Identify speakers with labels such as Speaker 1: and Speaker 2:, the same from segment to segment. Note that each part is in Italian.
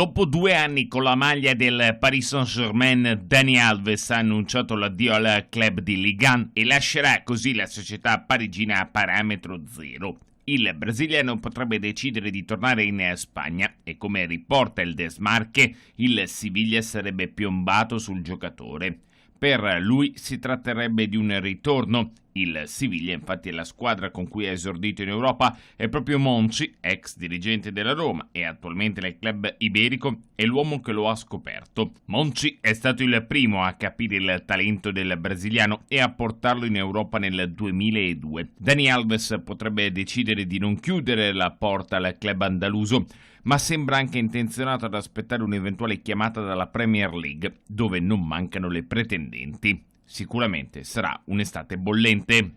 Speaker 1: Dopo 2 anni con la maglia del Paris Saint-Germain, Dani Alves ha annunciato l'addio al club di Ligue 1 e lascerà così la società parigina a parametro zero. Il brasiliano potrebbe decidere di tornare in Spagna e, come riporta il Desmarque, il Siviglia sarebbe piombato sul giocatore. Per lui si tratterebbe di un ritorno. Il Siviglia, infatti, è la squadra con cui ha esordito in Europa e proprio Monchi, ex dirigente della Roma e attualmente nel club iberico, è l'uomo che lo ha scoperto. Monchi è stato il primo a capire il talento del brasiliano e a portarlo in Europa nel 2002. Dani Alves potrebbe decidere di non chiudere la porta al club andaluso, ma sembra anche intenzionato ad aspettare un'eventuale chiamata dalla Premier League, dove non mancano le pretendenti. Sicuramente sarà un'estate bollente.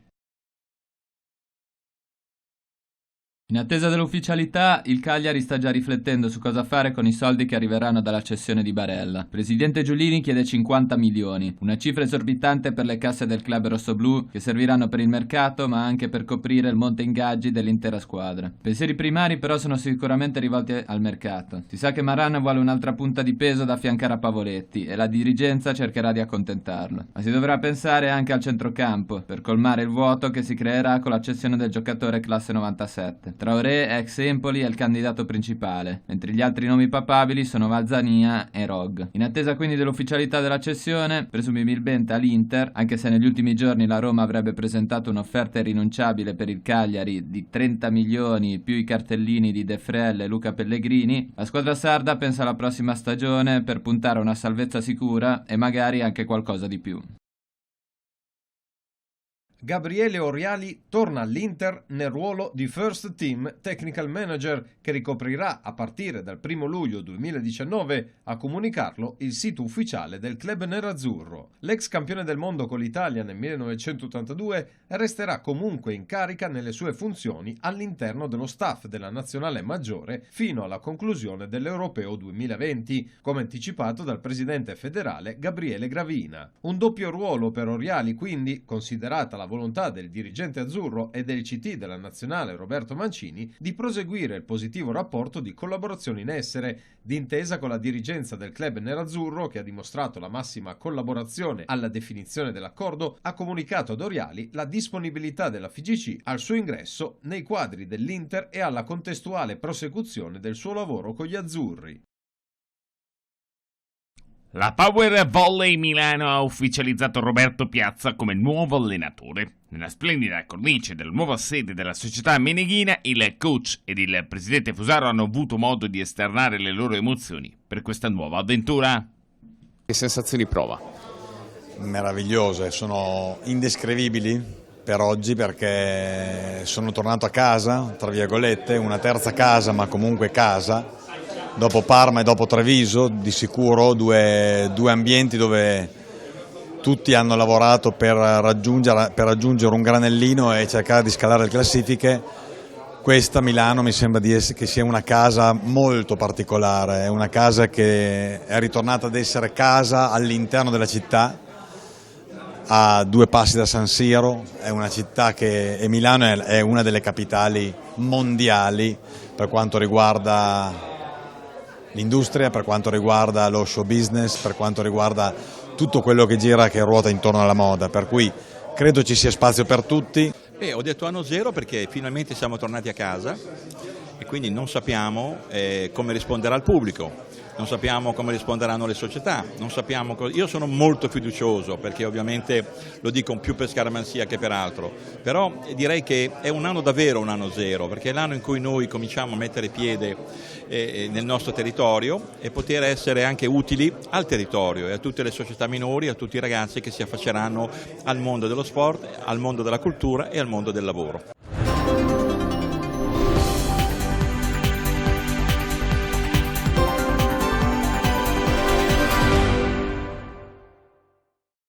Speaker 2: In attesa dell'ufficialità, il Cagliari sta già riflettendo su cosa fare con i soldi che arriveranno dalla cessione di Barella. Il presidente Giulini chiede 50 milioni, una cifra esorbitante per le casse del club rossoblù che serviranno per il mercato ma anche per coprire il monte ingaggi dell'intera squadra. I pensieri primari però sono sicuramente rivolti al mercato. Si sa che Maran vuole un'altra punta di peso da affiancare a Pavoletti e la dirigenza cercherà di accontentarlo. Ma si dovrà pensare anche al centrocampo per colmare il vuoto che si creerà con la cessione del giocatore classe 97. Traoré, ex Empoli, è il candidato principale, mentre gli altri nomi papabili sono Valzania e Rog. In attesa quindi dell'ufficialità della cessione, presumibilmente all'Inter, anche se negli ultimi giorni la Roma avrebbe presentato un'offerta irrinunciabile per il Cagliari di 30 milioni più i cartellini di De Frel e Luca Pellegrini, la squadra sarda pensa alla prossima stagione per puntare a una salvezza sicura e magari anche qualcosa di più.
Speaker 3: Gabriele Oriali torna all'Inter nel ruolo di First Team Technical Manager che ricoprirà a partire dal 1 luglio 2019, a comunicarlo il sito ufficiale del club nerazzurro. L'ex campione del mondo con l'Italia nel 1982 resterà comunque in carica nelle sue funzioni all'interno dello staff della nazionale maggiore fino alla conclusione dell'Europeo 2020, come anticipato dal presidente federale Gabriele Gravina. Un doppio ruolo per Oriali quindi, considerata la volontà del dirigente azzurro e del CT della nazionale Roberto Mancini di proseguire il positivo rapporto di collaborazione in essere, d'intesa con la dirigenza del club nerazzurro che ha dimostrato la massima collaborazione alla definizione dell'accordo, ha comunicato ad Oriali la disponibilità della FIGC al suo ingresso nei quadri dell'Inter e alla contestuale prosecuzione del suo lavoro con gli azzurri.
Speaker 1: La Power Volley Milano ha ufficializzato Roberto Piazza come nuovo allenatore. Nella splendida cornice della nuova sede della società meneghina, il coach ed il presidente Fusaro hanno avuto modo di esternare le loro emozioni per questa nuova avventura.
Speaker 4: Che sensazioni prova?
Speaker 5: Meravigliose, sono indescrivibili per oggi perché sono tornato a casa, tra virgolette, una terza casa ma comunque casa. Dopo Parma e dopo Treviso, di sicuro due ambienti dove tutti hanno lavorato per raggiungere un granellino e cercare di scalare le classifiche. Questa Milano mi sembra che sia una casa molto particolare, è una casa che è ritornata ad essere casa all'interno della città, a 2 passi da San Siro, è una città e Milano è una delle capitali mondiali per quanto riguarda l'industria, per quanto riguarda lo show business, per quanto riguarda tutto quello che gira, che ruota intorno alla moda, per cui credo ci sia spazio per tutti.
Speaker 6: Ho detto anno zero perché finalmente siamo tornati a casa e quindi non sappiamo come risponderà il pubblico, non sappiamo come risponderanno le società, non sappiamo io sono molto fiducioso perché ovviamente lo dico più per scaramanzia che per altro, però direi che è un anno davvero un anno zero, perché è l'anno in cui noi cominciamo a mettere piede nel nostro territorio e poter essere anche utili al territorio e a tutte le società minori, a tutti i ragazzi che si affacceranno al mondo dello sport, al mondo della cultura e al mondo del lavoro.